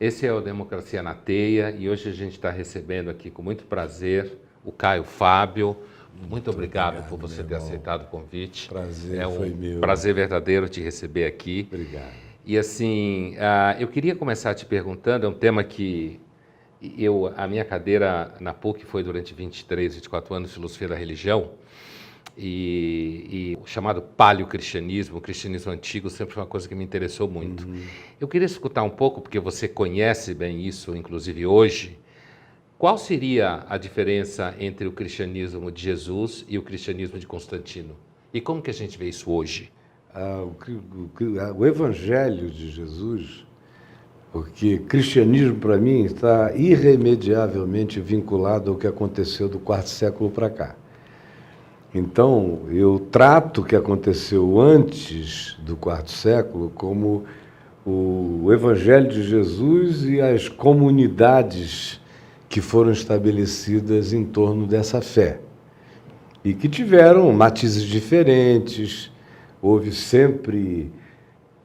Esse é o Democracia na Teia e hoje a gente está recebendo aqui com muito prazer o Caio Fábio. Muito obrigado por você ter aceitado o convite. Prazer foi meu. Prazer verdadeiro te receber aqui. Obrigado. E assim, eu queria começar te perguntando, é um tema que a minha cadeira na PUC foi durante 23, 24 anos, filosofia da religião, e o chamado paleocristianismo, o cristianismo antigo, sempre foi uma coisa que me interessou muito. Eu queria escutar um pouco, porque você conhece bem isso, inclusive hoje, qual seria a diferença entre o cristianismo de Jesus e o cristianismo de Constantino? E como que a gente vê isso hoje? O Evangelho de Jesus, porque cristianismo para mim está irremediavelmente vinculado ao que aconteceu do quarto século para cá. Então, eu trato o que aconteceu antes do quarto século como o Evangelho de Jesus e as comunidades que foram estabelecidas em torno dessa fé. E que tiveram matizes diferentes, houve sempre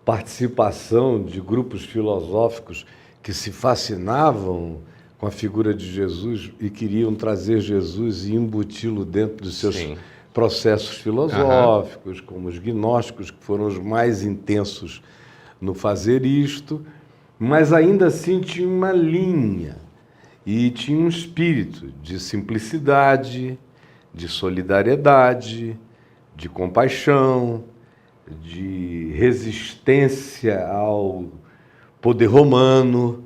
participação de grupos filosóficos que se fascinavam com a figura de Jesus e queriam trazer Jesus e embuti-lo dentro dos seus processos filosóficos, como os gnósticos, que foram os mais intensos no fazer isto, mas ainda assim tinha uma linha e tinha um espírito de simplicidade, de solidariedade, de compaixão, de resistência ao poder romano,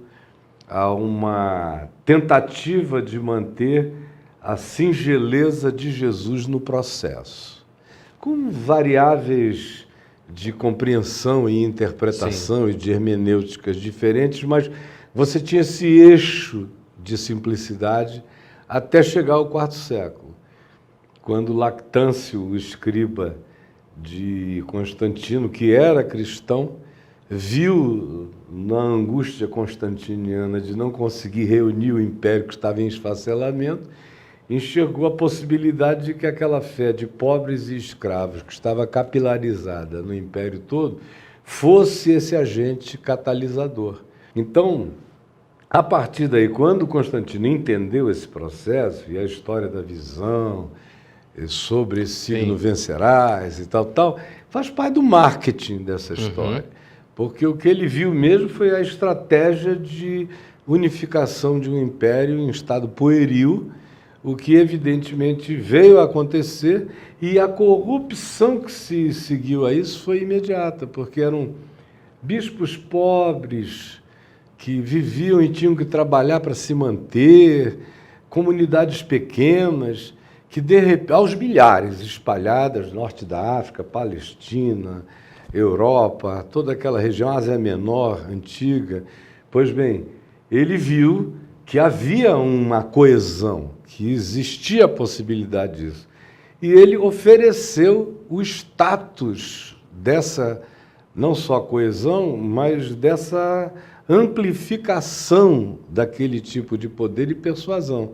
a uma tentativa de manter a singeleza de Jesus no processo, com variáveis de compreensão e interpretação e de hermenêuticas diferentes, mas você tinha esse eixo de simplicidade até chegar ao quarto século, quando Lactâncio, o escriba de Constantino, que era cristão, viu na angústia constantiniana de não conseguir reunir o império que estava em esfacelamento, enxergou a possibilidade de que aquela fé de pobres e escravos, que estava capilarizada no império todo, fosse esse agente catalisador. Então, a partir daí, quando Constantino entendeu esse processo e a história da visão, sobre esse signo vencerás e tal, faz parte do marketing dessa história. Porque o que ele viu mesmo foi a estratégia de unificação de um império em estado pueril, o que evidentemente veio a acontecer, e a corrupção que se seguiu a isso foi imediata, porque eram bispos pobres que viviam e tinham que trabalhar para se manter, comunidades pequenas, que de repente, aos milhares espalhadas, norte da África, Palestina, Europa, toda aquela região, Ásia Menor, antiga. Pois bem, ele viu que havia uma coesão, que existia a possibilidade disso. E ele ofereceu o status dessa, não só coesão, mas dessa amplificação daquele tipo de poder e persuasão.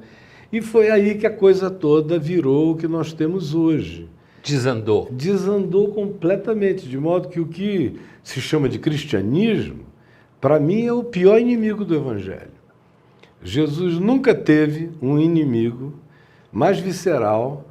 E foi aí que a coisa toda virou o que nós temos hoje. Desandou. Desandou completamente, de modo que o que se chama de cristianismo, para mim, é o pior inimigo do Evangelho. Jesus nunca teve um inimigo mais visceral,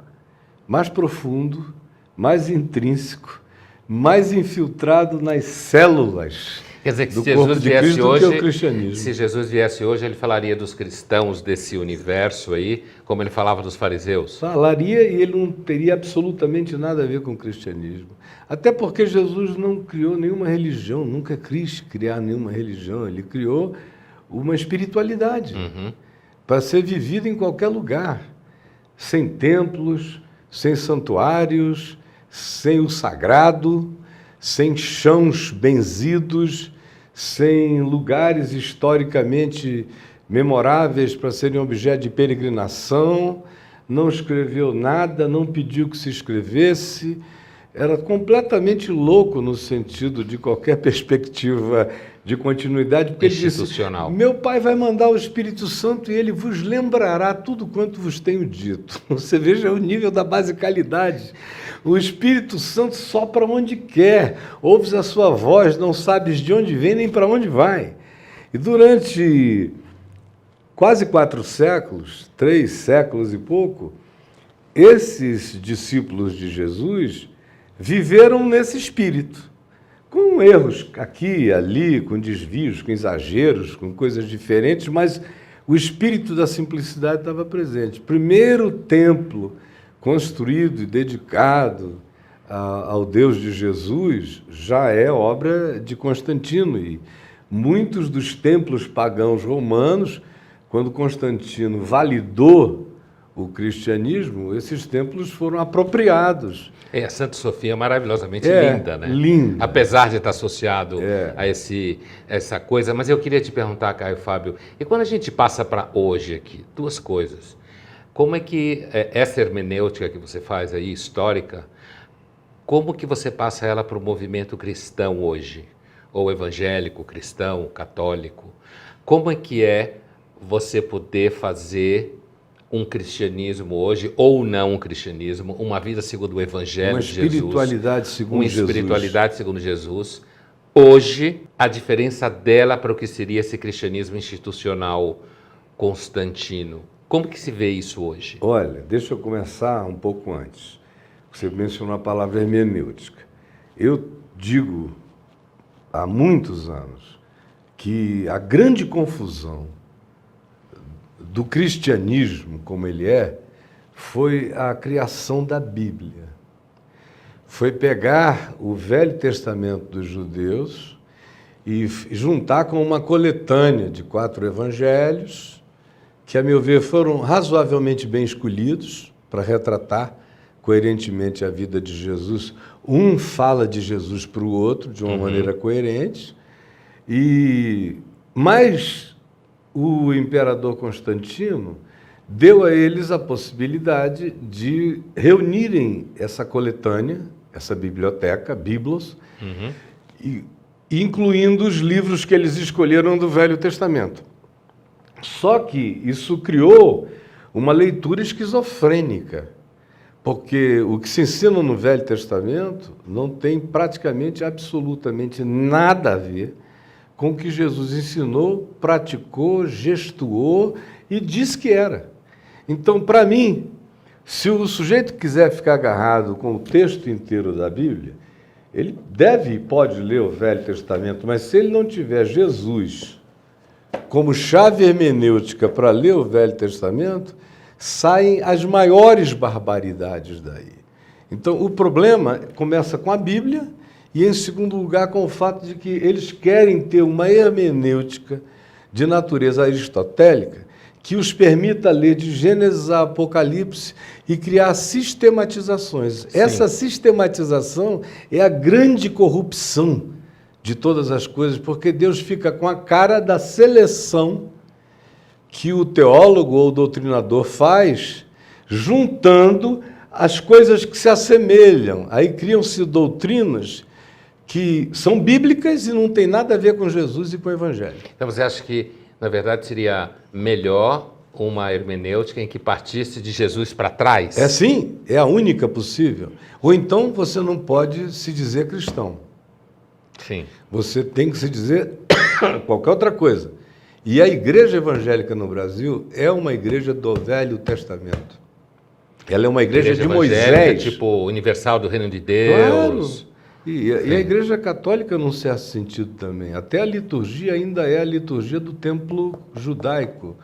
mais profundo, mais intrínseco, mais infiltrado nas células. Quer dizer que se Jesus viesse hoje, se Jesus viesse hoje, ele falaria dos cristãos desse universo aí, como ele falava dos fariseus? Falaria, e ele não teria absolutamente nada a ver com o cristianismo. Até porque Jesus não criou nenhuma religião, nunca quis criar nenhuma religião. Ele criou uma espiritualidade para ser vivida em qualquer lugar, sem templos, sem santuários, sem o sagrado, sem chãos benzidos, sem lugares historicamente memoráveis para serem objeto de peregrinação, não escreveu nada, não pediu que se escrevesse, era completamente louco no sentido de qualquer perspectiva de continuidade. Institucional. Ele disse, meu Pai vai mandar o Espírito Santo e ele vos lembrará tudo quanto vos tenho dito. Você veja o nível da basicalidade. O Espírito Santo sopra onde quer, ouves a sua voz, não sabes de onde vem nem para onde vai. E durante quase 4 séculos, 3 séculos e pouco, esses discípulos de Jesus viveram nesse espírito, com erros aqui e ali, com desvios, com exageros, com coisas diferentes, mas o espírito da simplicidade estava presente. Primeiro templo construído e dedicado ao Deus de Jesus já é obra de Constantino, e muitos dos templos pagãos romanos, quando Constantino validou o cristianismo, esses templos foram apropriados. A Santa Sofia é maravilhosamente linda, né? Linda. Apesar de estar associado a essa coisa. Mas eu queria te perguntar, Caio Fábio, e quando a gente passa para hoje aqui, 2 coisas. Como é que essa hermenêutica que você faz aí, histórica, como que você passa ela para o movimento cristão hoje? Ou evangélico, cristão, católico? Como é que você poder fazer um cristianismo hoje, ou não um cristianismo, uma vida segundo o Evangelho de Jesus. Uma espiritualidade segundo Jesus. Uma espiritualidade segundo Jesus. Hoje, a diferença dela para o que seria esse cristianismo institucional constantino. Como que se vê isso hoje? Olha, deixa eu começar um pouco antes. Você mencionou a palavra hermenêutica. Eu digo há muitos anos que a grande confusão do cristianismo, como ele foi a criação da Bíblia. Foi pegar o Velho Testamento dos judeus e juntar com uma coletânea de 4 evangelhos, que, a meu ver, foram razoavelmente bem escolhidos para retratar coerentemente a vida de Jesus. Um fala de Jesus para o outro de uma maneira coerente, mas o imperador Constantino deu a eles a possibilidade de reunirem essa coletânea, essa biblioteca, Biblos, incluindo os livros que eles escolheram do Velho Testamento. Só que isso criou uma leitura esquizofrênica, porque o que se ensina no Velho Testamento não tem praticamente, absolutamente nada a ver com o que Jesus ensinou, praticou, gestuou e disse que era. Então, para mim, se o sujeito quiser ficar agarrado com o texto inteiro da Bíblia, ele deve e pode ler o Velho Testamento, mas se ele não tiver Jesus como chave hermenêutica para ler o Velho Testamento, saem as maiores barbaridades daí. Então, o problema começa com a Bíblia e, em segundo lugar, com o fato de que eles querem ter uma hermenêutica de natureza aristotélica que os permita ler de Gênesis a Apocalipse e criar sistematizações. Sim. Essa sistematização é a grande corrupção de todas as coisas, porque Deus fica com a cara da seleção que o teólogo ou o doutrinador faz, juntando as coisas que se assemelham. Aí criam-se doutrinas que são bíblicas e não tem nada a ver com Jesus e com o Evangelho. Então você acha que, na verdade, seria melhor uma hermenêutica em que partisse de Jesus para trás? É sim, é a única possível. Ou então você não pode se dizer cristão. Sim. Você tem que se dizer qualquer outra coisa. E a igreja evangélica no Brasil é uma igreja do Velho Testamento. Ela é uma igreja de Moisés. Tipo universal do Reino de Deus. Claro. E a igreja católica, num certo sentido também. Até a liturgia ainda é a liturgia do templo judaico,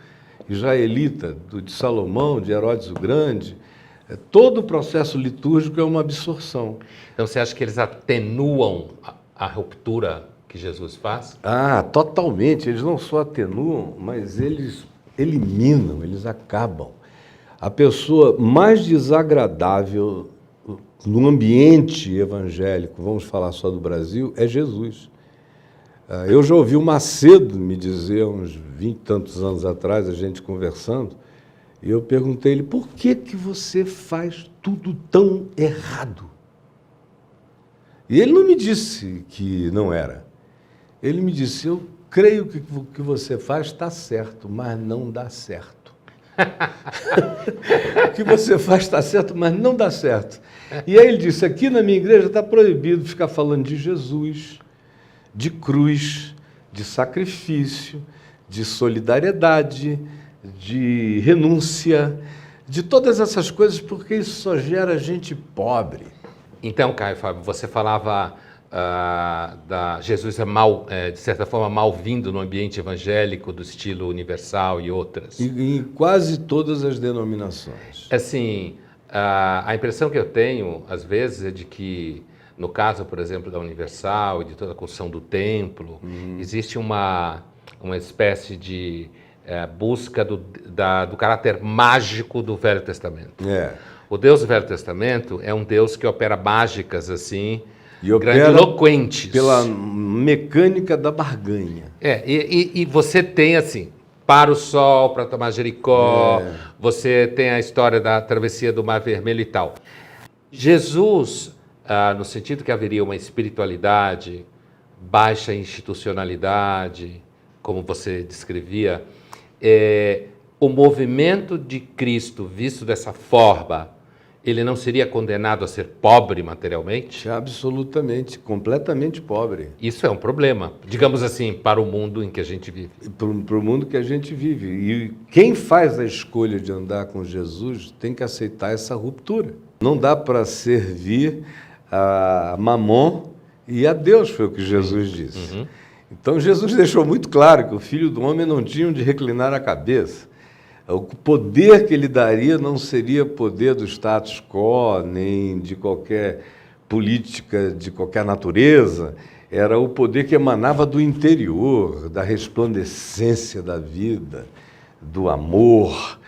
israelita, de Salomão, de Herodes o Grande. Todo o processo litúrgico é uma absorção. Então você acha que eles atenuam a ruptura que Jesus faz? Ah, totalmente. Eles não só atenuam, mas eles eliminam, eles acabam. A pessoa mais desagradável no ambiente evangélico, vamos falar só do Brasil, é Jesus. Eu já ouvi o Macedo me dizer, uns 20 e tantos anos atrás, a gente conversando, e eu perguntei a ele, por que você faz tudo tão errado? E ele não me disse que não era. Ele me disse, eu creio que o que você faz está certo, mas não dá certo. O que você faz está certo, mas não dá certo. E aí ele disse, aqui na minha igreja está proibido ficar falando de Jesus, de cruz, de sacrifício, de solidariedade, de renúncia, de todas essas coisas, porque isso só gera gente pobre. Então, Caio Fábio, você falava Jesus de certa forma, mal-vindo no ambiente evangélico do estilo universal e outras. E em quase todas as denominações. Assim, a impressão que eu tenho, às vezes, é de que, no caso, por exemplo, da Universal e de toda a construção do templo, existe uma espécie de busca do caráter mágico do Velho Testamento. O Deus do Velho Testamento é um Deus que opera mágicas, assim, e grandiloquentes. Pela mecânica da barganha. E você tem, assim, para o sol, para tomar Jericó, você tem a história da travessia do Mar Vermelho e tal. Jesus, no sentido que haveria uma espiritualidade, baixa institucionalidade, como você descrevia, o movimento de Cristo visto dessa forma, ele não seria condenado a ser pobre materialmente? Absolutamente, completamente pobre. Isso é um problema, digamos assim, para o mundo em que a gente vive. Para o mundo que a gente vive. E quem faz a escolha de andar com Jesus tem que aceitar essa ruptura. Não dá para servir a Mamon e a Deus, foi o que Jesus disse. Então Jesus deixou muito claro que o Filho do Homem não tinha onde reclinar a cabeça. O poder que ele daria não seria poder do status quo, nem de qualquer política de qualquer natureza, era o poder que emanava do interior, da resplandecência da vida, do amor,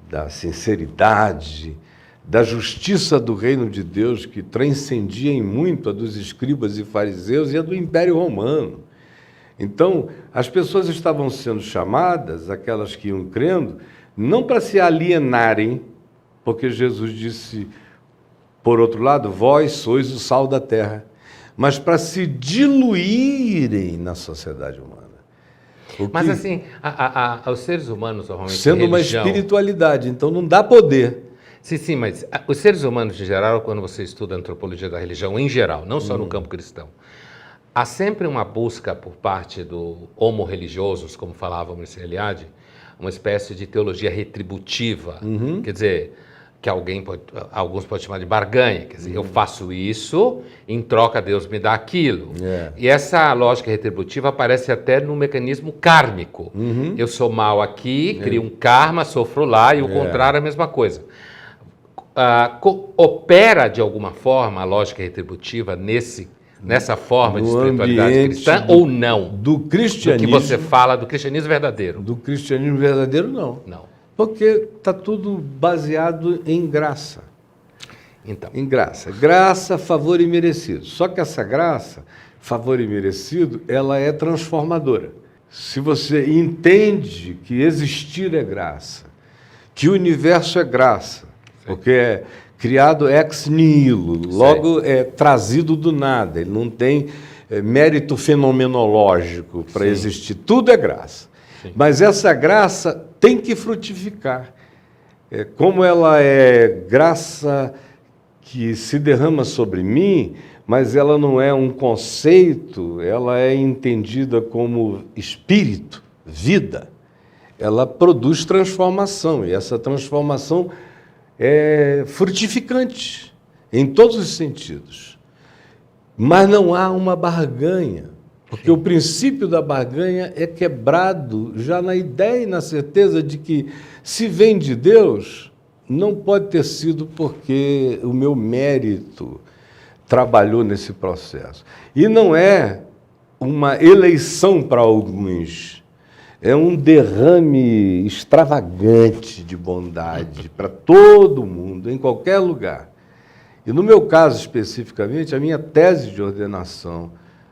da sinceridade, da justiça do reino de Deus, que transcendia em muito a dos escribas e fariseus e a do Império Romano. Então, as pessoas estavam sendo chamadas, aquelas que iam crendo, não para se alienarem, porque Jesus disse, por outro lado, vós sois o sal da terra, mas para se diluírem na sociedade humana. Mas assim, os seres humanos normalmente sendo uma espiritualidade, então não dá poder. Sim, mas os seres humanos em geral, quando você estuda a antropologia da religião em geral, não só no campo cristão, há sempre uma busca por parte do homo religiosos, como falava o Mircea Eliade, uma espécie de teologia retributiva, quer dizer, que alguns podem chamar de barganha, quer dizer, eu faço isso, em troca Deus me dá aquilo. E essa lógica retributiva aparece até no mecanismo kármico. Eu sou mal aqui, crio um karma, sofro lá, e o contrário é a mesma coisa. Opera de alguma forma a lógica retributiva nessa forma de espiritualidade cristã ou não? Do cristianismo. Do que você fala do cristianismo verdadeiro? Do cristianismo verdadeiro, não. Não. Porque está tudo baseado em graça. Então. Em graça. Graça, favor e merecido. Só que essa graça, favor e merecido, ela é transformadora. Se você entende que existir é graça, que o universo é graça, porque é criado ex nihilo, logo é trazido do nada, ele não tem mérito fenomenológico para existir, tudo é graça. Mas essa graça tem que frutificar. Como ela é graça que se derrama sobre mim, mas ela não é um conceito, ela é entendida como espírito, vida. Ela produz transformação, e essa transformação é frutificante em todos os sentidos. Mas não há uma barganha, porque o princípio da barganha é quebrado já na ideia e na certeza de que, se vem de Deus, não pode ter sido porque o meu mérito trabalhou nesse processo. E não é uma eleição para alguns, é um derrame extravagante de bondade para todo mundo, em qualquer lugar. E no meu caso especificamente, a minha tese de ordenação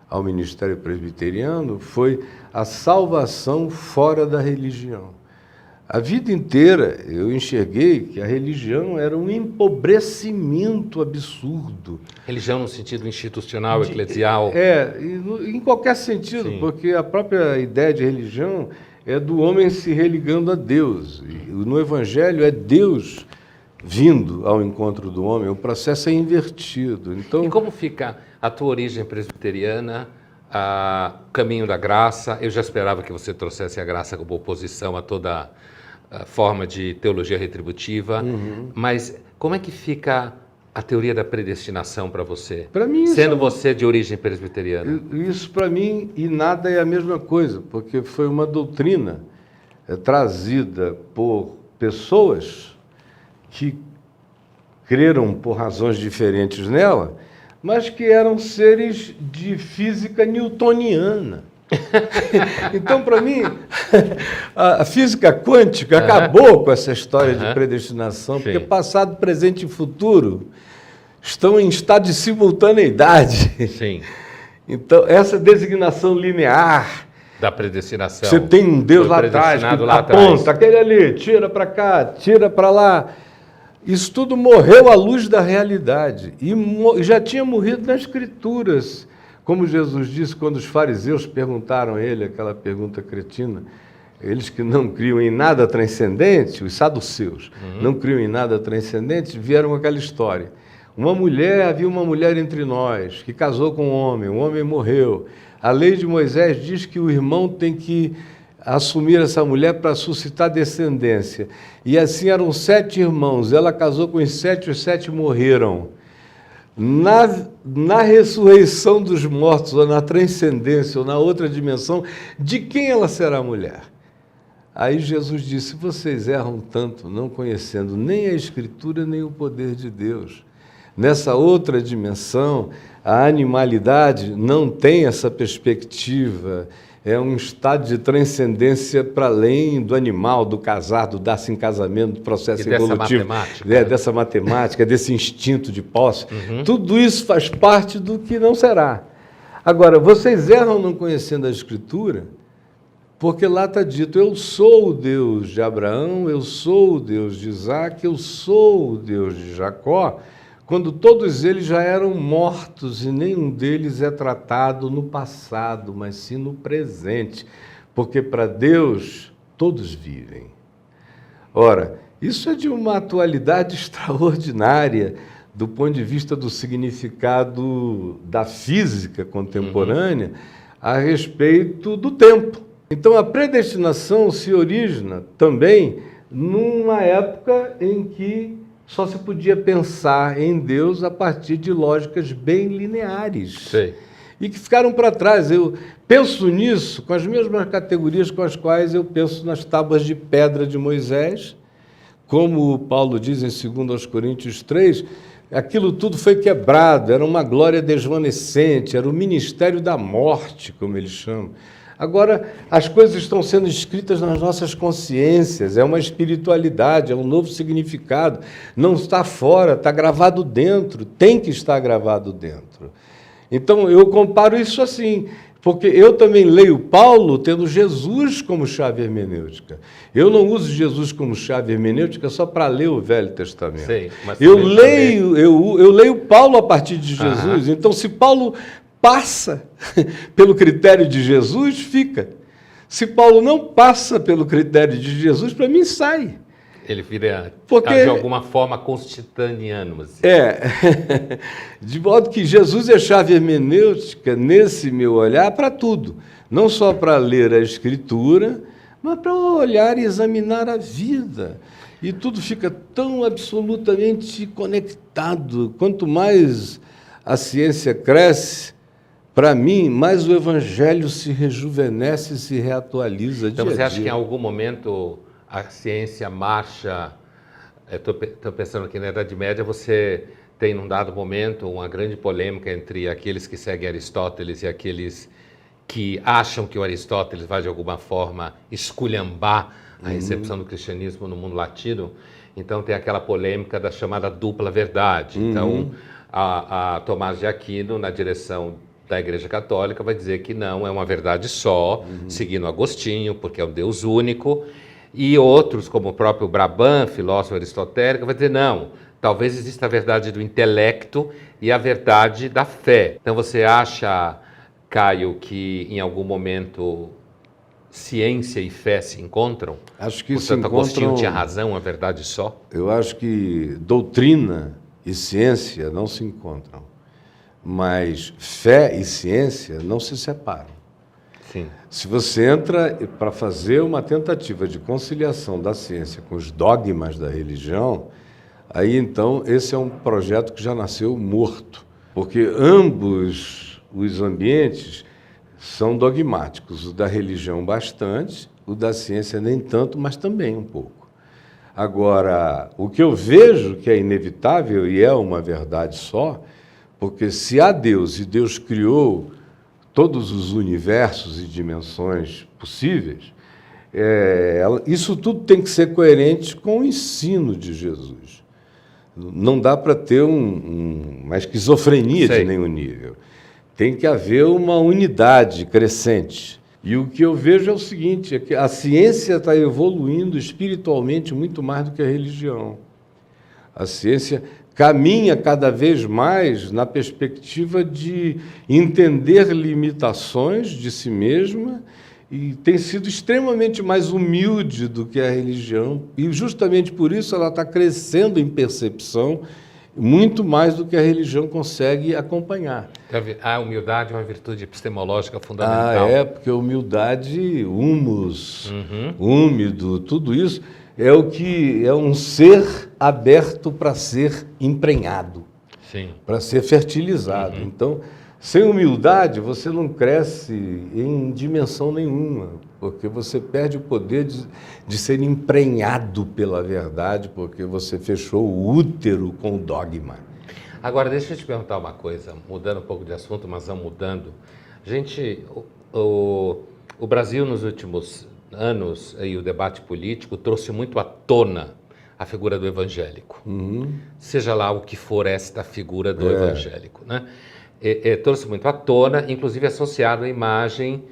ao ministério presbiteriano foi a salvação fora da religião. A vida inteira eu enxerguei que a religião era um empobrecimento absurdo. Religião no sentido institucional, eclesial? Em qualquer sentido, porque a própria ideia de religião é do homem se religando a Deus. E no Evangelho é Deus vindo ao encontro do homem, o processo é invertido. Então, e como fica a tua origem presbiteriana caminho da graça. Eu já esperava que você trouxesse a graça como oposição a toda forma de teologia retributiva, mas como é que fica a teoria da predestinação para você? Para mim, sendo você de origem presbiteriana. Isso para mim e nada é a mesma coisa, porque foi uma doutrina trazida por pessoas que creram por razões diferentes nela, mas que eram seres de física newtoniana. Então, para mim, a física quântica acabou com essa história de predestinação, porque passado, presente e futuro estão em estado de simultaneidade. Sim. Então, essa designação linear da predestinação. Você tem um Deus lá atrás que aponta, aquele ali, tira para cá, tira para lá. Isso tudo morreu à luz da realidade e já tinha morrido nas Escrituras. Como Jesus disse quando os fariseus perguntaram a ele aquela pergunta cretina, eles que não criam em nada transcendente, os saduceus, não criam em nada transcendente, vieram com aquela história. Havia uma mulher entre nós que casou com um homem morreu. A lei de Moisés diz que o irmão tem que assumir essa mulher para suscitar descendência. E assim eram 7 irmãos, ela casou com os 7 morreram. Na ressurreição dos mortos, ou na transcendência, ou na outra dimensão, de quem ela será mulher? Aí Jesus disse, vocês erram tanto, não conhecendo nem a Escritura, nem o poder de Deus. Nessa outra dimensão, a animalidade não tem essa perspectiva, é um estado de transcendência para além do animal, do casar, do dar-se em casamento, do processo evolutivo. Dessa matemática, desse instinto de posse. Tudo isso faz parte do que não será. Agora, vocês erram não conhecendo a Escritura, porque lá está dito, eu sou o Deus de Abraão, eu sou o Deus de Isaac, eu sou o Deus de Jacó, quando todos eles já eram mortos e nenhum deles é tratado no passado, mas sim no presente, porque para Deus todos vivem. Ora, isso é de uma atualidade extraordinária do ponto de vista do significado da física contemporânea a respeito do tempo. Então a predestinação se origina também numa época em que só se podia pensar em Deus a partir de lógicas bem lineares. Sei. E que ficaram para trás. Eu penso nisso com as mesmas categorias com as quais eu penso nas tábuas de pedra de Moisés, como Paulo diz em 2 Coríntios 3, aquilo tudo foi quebrado, era uma glória desvanecente, era o ministério da morte, como eles chamam. Agora, as coisas estão sendo escritas nas nossas consciências, é uma espiritualidade, é um novo significado, não está fora, está gravado dentro, tem que estar gravado dentro. Então, eu comparo isso assim, porque eu também leio Paulo tendo Jesus como chave hermenêutica. Eu não uso Jesus como chave hermenêutica só para ler o Velho Testamento. Sim, mas eu leio Paulo a partir de Jesus, então se Paulo passa pelo critério de Jesus, fica. Se Paulo não passa pelo critério de Jesus, para mim sai. Ele vira, porque, de alguma forma, constantiniano. Assim. De modo que Jesus é chave hermenêutica, nesse meu olhar, para tudo. Não só para ler a Escritura, mas para olhar e examinar a vida. E tudo fica tão absolutamente conectado. Quanto mais a ciência cresce, para mim, mais o Evangelho se rejuvenesce e se reatualiza então, dia a dia. Você acha que em algum momento a ciência marcha... Estou pensando que na Idade Média você tem, num dado momento, uma grande polêmica entre aqueles que seguem Aristóteles e aqueles que acham que o Aristóteles vai, de alguma forma, esculhambar a recepção do cristianismo no mundo latino. Então, tem aquela polêmica da chamada dupla verdade. Então, a Tomás de Aquino, na direção da Igreja Católica, vai dizer que não, é uma verdade só, seguindo Agostinho, porque é um Deus único, e outros, como o próprio Brabant, filósofo aristotélico, vai dizer não, talvez exista a verdade do intelecto e a verdade da fé. Então você acha, Caio, que em algum momento ciência e fé se encontram? Acho que portanto, Agostinho tinha razão, a verdade só? Eu acho que doutrina e ciência não se encontram. Mas fé e ciência não se separam. Sim. Se você entra para fazer uma tentativa de conciliação da ciência com os dogmas da religião, aí então esse é um projeto que já nasceu morto, porque ambos os ambientes são dogmáticos, o da religião bastante, o da ciência nem tanto, mas também um pouco. Agora, o que eu vejo que é inevitável, e é uma verdade só, porque se há Deus e Deus criou todos os universos e dimensões possíveis, isso tudo tem que ser coerente com o ensino de Jesus. Não dá para ter uma esquizofrenia de nenhum nível. Tem que haver uma unidade crescente. E o que eu vejo é o seguinte, é que a ciência está evoluindo espiritualmente muito mais do que a religião. A ciência caminha cada vez mais na perspectiva de entender limitações de si mesma e tem sido extremamente mais humilde do que a religião. E justamente por isso ela está crescendo em percepção muito mais do que a religião consegue acompanhar. A humildade é uma virtude epistemológica fundamental. Porque humildade, humus, úmido, tudo isso é o que é um ser aberto para ser emprenhado, para ser fertilizado. Então, sem humildade, você não cresce em dimensão nenhuma, porque você perde o poder de ser emprenhado pela verdade, porque você fechou o útero com o dogma. Agora, deixa eu te perguntar uma coisa, mudando um pouco de assunto, mas não mudando. Gente, o Brasil nos últimos anos, e o debate político, trouxe muito à tona a figura do evangélico. Seja lá o que for esta figura do evangélico, né? Trouxe muito à tona, inclusive associado à imagem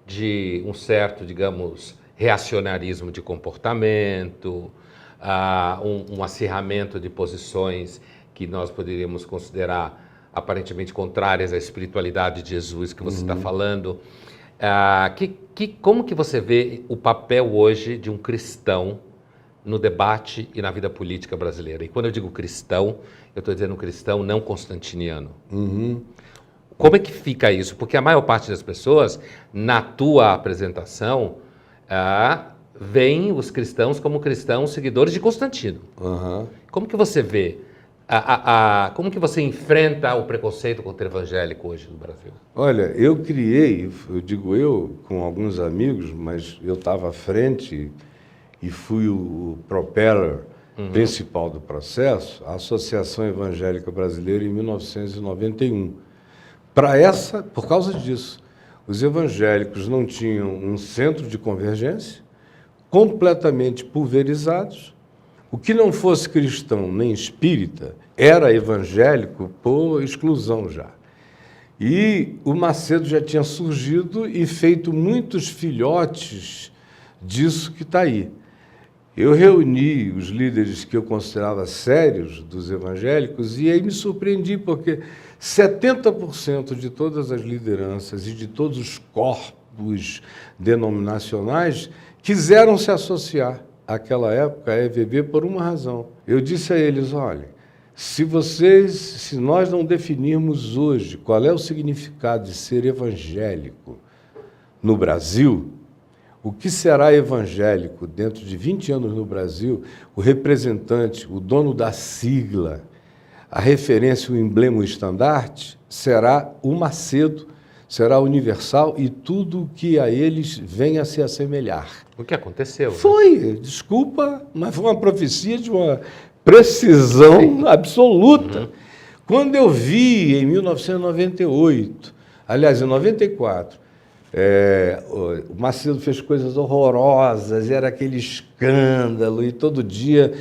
de um certo, digamos, reacionarismo de comportamento, um acirramento de posições que nós poderíamos considerar aparentemente contrárias à espiritualidade de Jesus que você está falando. Como que você vê o papel hoje de um cristão no debate e na vida política brasileira? E quando eu digo cristão, eu estou dizendo um cristão não constantiniano. Como é que fica isso? Porque a maior parte das pessoas, na tua apresentação, veem os cristãos como cristãos seguidores de Constantino. Como que você vê? Como que você enfrenta o preconceito contra o evangélico hoje no Brasil? Olha, eu criei, eu digo eu, com alguns amigos, mas eu estava à frente e fui o propeller principal do processo, a Associação Evangélica Brasileira em 1991. Por causa disso, os evangélicos não tinham um centro de convergência, completamente pulverizados. O que não fosse cristão nem espírita era evangélico por exclusão já. E o Macedo já tinha surgido e feito muitos filhotes disso que está aí. Eu reuni os líderes que eu considerava sérios dos evangélicos e aí me surpreendi, porque 70% de todas as lideranças e de todos os corpos denominacionais quiseram se associar àquela época à EVB por uma razão. Eu disse a eles, olha, se nós não definirmos hoje qual é o significado de ser evangélico no Brasil, o que será evangélico dentro de 20 anos no Brasil, o representante, o dono da sigla, a referência, o emblema, o estandarte, será o Macedo, será universal e tudo o que a eles venha a se assemelhar. O que aconteceu? Foi, desculpa, mas foi uma profecia de uma precisão absoluta. Quando eu vi, em 1998, aliás, em 94, o Macedo fez coisas horrorosas, era aquele escândalo, e todo dia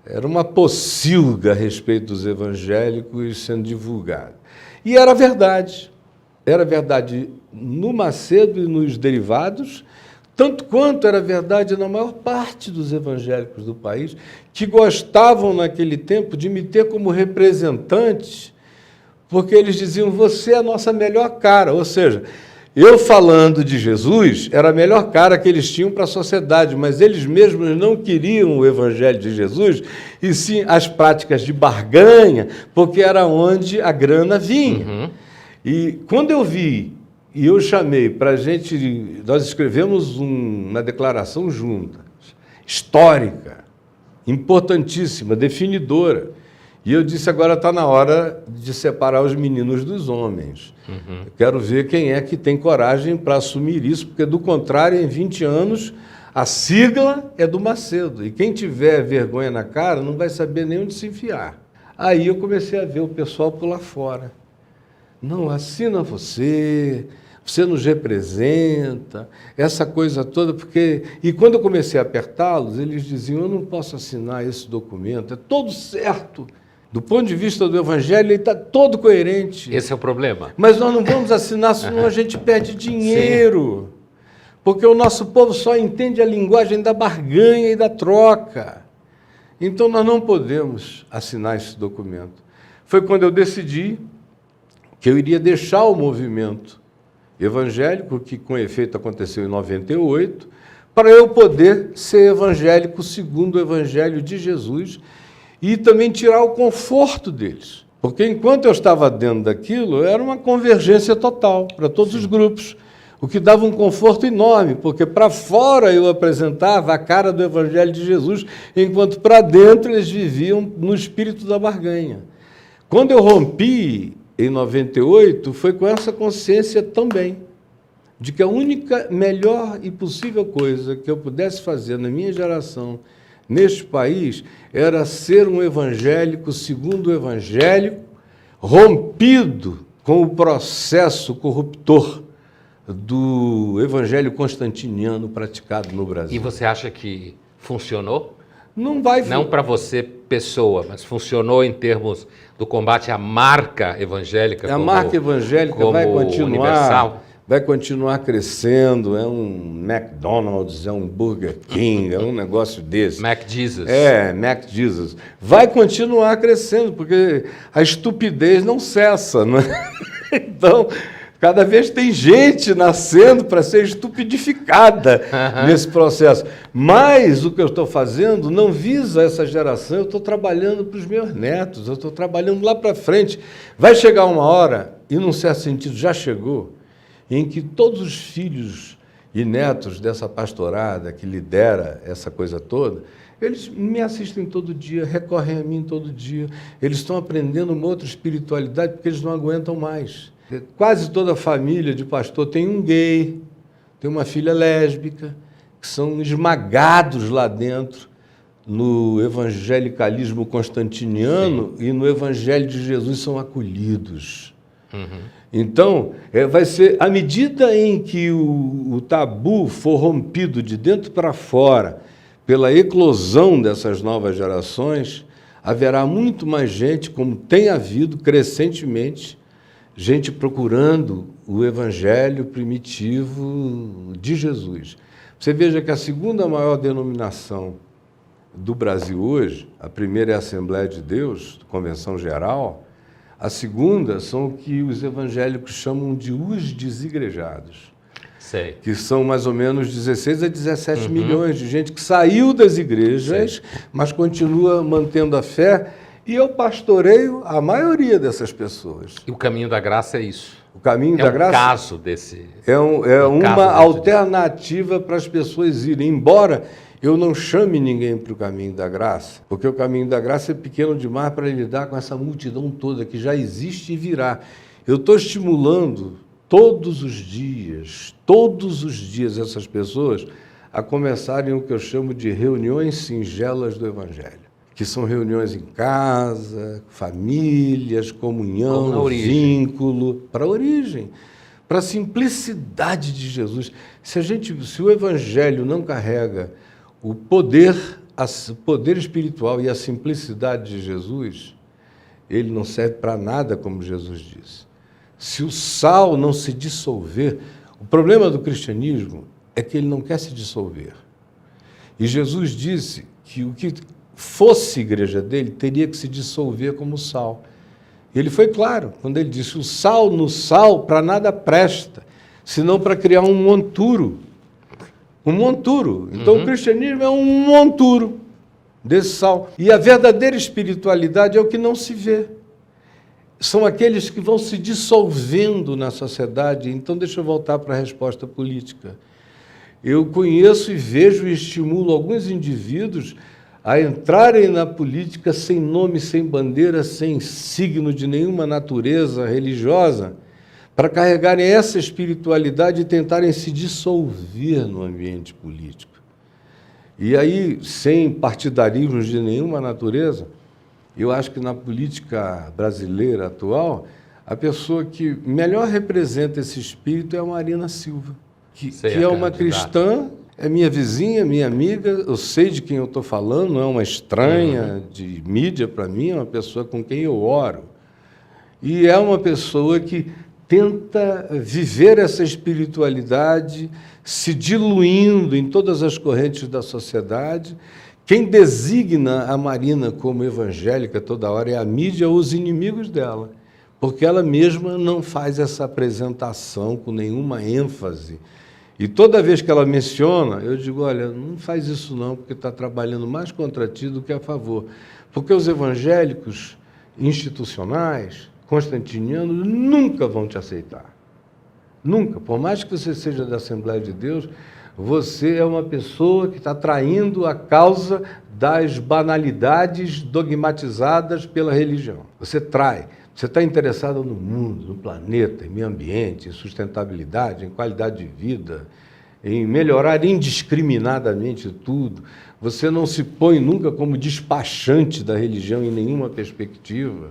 era uma pocilga a respeito dos evangélicos sendo divulgada. E era verdade no Macedo e nos derivados, tanto quanto era verdade na maior parte dos evangélicos do país, que gostavam naquele tempo de me ter como representante, porque eles diziam, você é a nossa melhor cara, ou seja, eu falando de Jesus era a melhor cara que eles tinham para a sociedade, mas eles mesmos não queriam o evangelho de Jesus, e sim as práticas de barganha, porque era onde a grana vinha. E quando eu vi, e eu chamei para a gente, nós escrevemos uma declaração juntas, histórica, importantíssima, definidora. E eu disse, agora está na hora de separar os meninos dos homens. Eu quero ver quem é que tem coragem para assumir isso, porque, do contrário, em 20 anos, a sigla é do Macedo. E quem tiver vergonha na cara não vai saber nem onde se enfiar. Aí eu comecei a ver o pessoal pular fora. Não, assina você nos representa, essa coisa toda, porque... E quando eu comecei a apertá-los, eles diziam, eu não posso assinar esse documento, é todo certo. Do ponto de vista do Evangelho, ele está todo coerente. Esse é o problema. Mas nós não vamos assinar, senão a gente perde dinheiro. Sim. Porque o nosso povo só entende a linguagem da barganha e da troca. Então nós não podemos assinar esse documento. Foi quando eu decidi que eu iria deixar o movimento evangélico, que com efeito aconteceu em 98, para eu poder ser evangélico segundo o Evangelho de Jesus e também tirar o conforto deles. Porque enquanto eu estava dentro daquilo, era uma convergência total para todos os grupos, o que dava um conforto enorme, porque para fora eu apresentava a cara do Evangelho de Jesus, enquanto para dentro eles viviam no espírito da barganha. Quando eu rompi em 98, foi com essa consciência também, de que a única, melhor e possível coisa que eu pudesse fazer na minha geração, neste país, era ser um evangélico segundo o Evangelho, rompido com o processo corruptor do Evangelho constantiniano praticado no Brasil. E você acha que funcionou? Não vai... Não para você, pessoa, mas funcionou em termos do combate à marca evangélica. A marca evangélica vai continuar, universal. Vai continuar crescendo, é um McDonald's, é um Burger King, é um negócio desse. Mac Jesus. É, Mac Jesus. Vai continuar crescendo, porque a estupidez não cessa, não é? Então, cada vez tem gente nascendo para ser estupidificada nesse processo. Mas o que eu estou fazendo não visa essa geração, eu estou trabalhando para os meus netos, eu estou trabalhando lá para frente. Vai chegar uma hora, e num certo sentido já chegou, em que todos os filhos e netos dessa pastorada que lidera essa coisa toda, eles me assistem todo dia, recorrem a mim todo dia, eles estão aprendendo uma outra espiritualidade porque eles não aguentam mais. Quase toda a família de pastor tem um gay, tem uma filha lésbica, que são esmagados lá dentro no evangelicalismo constantiniano. Sim. E no Evangelho de Jesus são acolhidos. Então, vai ser, à medida em que o tabu for rompido de dentro para fora, pela eclosão dessas novas gerações, haverá muito mais gente, como tem havido crescentemente, gente procurando o Evangelho primitivo de Jesus. Você veja que a segunda maior denominação do Brasil hoje, a primeira é a Assembleia de Deus, Convenção Geral, a segunda são o que os evangélicos chamam de os desigrejados. Sei. Que são mais ou menos 16 a 17 milhões de gente que saiu das igrejas, mas continua mantendo a fé. E eu pastoreio a maioria dessas pessoas. E o caminho da graça é isso. O caminho da graça caso desse. É uma alternativa para as pessoas irem, embora eu não chame ninguém para o caminho da graça, porque o caminho da graça é pequeno demais para lidar com essa multidão toda que já existe e virá. Eu estou estimulando todos os dias, essas pessoas a começarem o que eu chamo de reuniões singelas do Evangelho, que são reuniões em casa, famílias, comunhão, vínculo, para a origem, para a simplicidade de Jesus. Se o Evangelho não carrega o poder espiritual e a simplicidade de Jesus, ele não serve para nada, como Jesus disse. Se o sal não se dissolver, o problema do cristianismo é que ele não quer se dissolver. E Jesus disse que o que fosse igreja dele teria que se dissolver como sal. Ele foi claro quando ele disse: o sal no sal para nada presta, senão para criar um monturo. Um monturo. Então o cristianismo é um monturo desse sal. E a verdadeira espiritualidade é o que não se vê. são aqueles que vão se dissolvendo na sociedade. Então, deixa eu voltar para a resposta política. Eu conheço e vejo e estimulo alguns indivíduos a entrarem na política sem nome, sem bandeira, sem signo de nenhuma natureza religiosa, para carregarem essa espiritualidade e tentarem se dissolver no ambiente político. E aí, sem partidarismos de nenhuma natureza, eu acho que na política brasileira atual, a pessoa que melhor representa esse espírito é a Marina Silva, que é uma cristã, é minha vizinha, minha amiga, eu sei de quem eu estou falando, não é uma estranha de mídia para mim, é uma pessoa com quem eu oro. E é uma pessoa que tenta viver essa espiritualidade, se diluindo em todas as correntes da sociedade. Quem designa a Marina como evangélica toda hora é a mídia ou os inimigos dela, porque ela mesma não faz essa apresentação com nenhuma ênfase. E toda vez que ela menciona, eu digo, olha, não faz isso não, porque está trabalhando mais contra ti do que a favor. Porque os evangélicos institucionais, constantinianos, nunca vão te aceitar. Nunca. Por mais que você seja da Assembleia de Deus, você é uma pessoa que está traindo a causa das banalidades dogmatizadas pela religião. Você trai. Você está interessado no mundo, no planeta, em meio ambiente, em sustentabilidade, em qualidade de vida, em melhorar indiscriminadamente tudo. Você não se põe nunca como despachante da religião em nenhuma perspectiva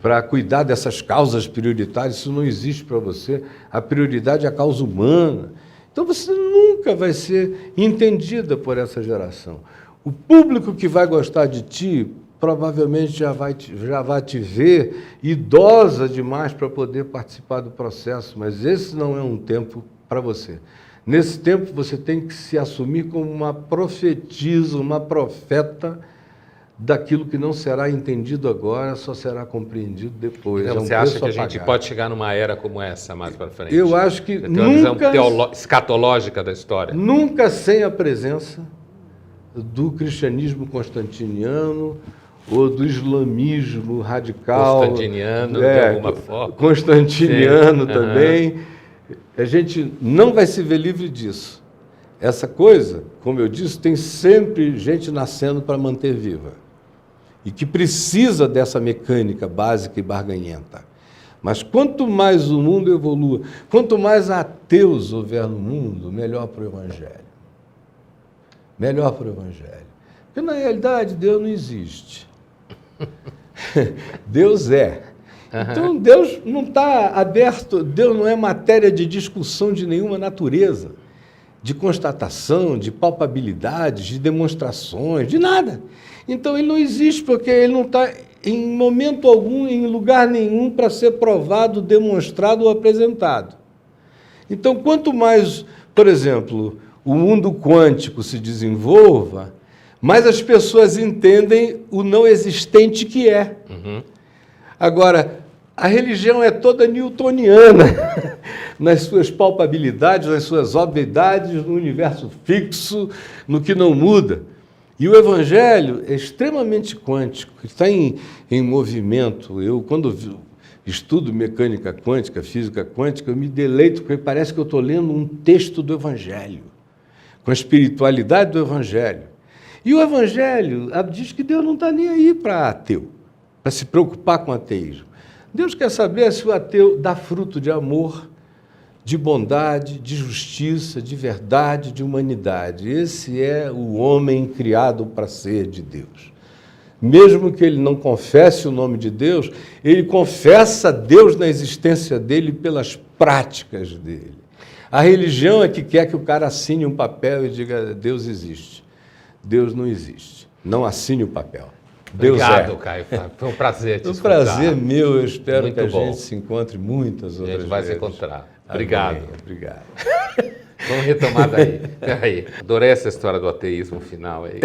para cuidar dessas causas prioritárias. Isso não existe para você. A prioridade é a causa humana. Então você nunca vai ser entendida por essa geração. O público que vai gostar de ti provavelmente já vai te ver idosa demais para poder participar do processo, mas esse não é um tempo para você. Nesse tempo você tem que se assumir como uma profetisa, uma profeta daquilo que não será entendido agora, só será compreendido depois. Então, você acha que a gente pode chegar numa era como essa mais para frente? Eu acho que nunca... Tem uma visão escatológica da história. Nunca sem a presença do cristianismo constantiniano ou do islamismo radical. Constantiniano, de alguma forma. Constantiniano também. A gente não vai se ver livre disso. Essa coisa, como eu disse, tem sempre gente nascendo para manter viva. E que precisa dessa mecânica básica e barganhenta. Mas quanto mais o mundo evolua, quanto mais ateus houver no mundo, melhor para o Evangelho. Melhor para o Evangelho. Porque, na realidade, Deus não existe. Deus é. Então, Deus não está aberto, Deus não é matéria de discussão de nenhuma natureza, de constatação, de palpabilidades, de demonstrações, de nada. Então, ele não existe, porque ele não está, em momento algum, em lugar nenhum, para ser provado, demonstrado ou apresentado. Então, quanto mais, por exemplo, o mundo quântico se desenvolva, mais as pessoas entendem o não existente que é. Agora, a religião é toda newtoniana, nas suas palpabilidades, nas suas obviedades, no universo fixo, no que não muda. E o Evangelho é extremamente quântico, está em movimento. Eu, quando estudo mecânica quântica, física quântica, eu me deleito, porque parece que eu estou lendo um texto do Evangelho, com a espiritualidade do Evangelho. E o Evangelho diz que Deus não está nem aí para ateu, para se preocupar com ateísmo. Deus quer saber se o ateu dá fruto de amor, de bondade, de justiça, de verdade, de humanidade. Esse é o homem criado para ser de Deus. Mesmo que ele não confesse o nome de Deus, ele confessa Deus na existência dele pelas práticas dele. A religião é que quer que o cara assine um papel e diga, Deus existe. Deus não existe. Não assine o papel. Deus Obrigado, Caio. Foi um prazer te escutar. Um prazer meu. Eu espero Muito que a bom. gente se encontre muitas outras vezes. A gente vai se encontrar. Obrigado. Amém. Obrigado. Vamos retomar daí. Adorei essa história do ateísmo final aí.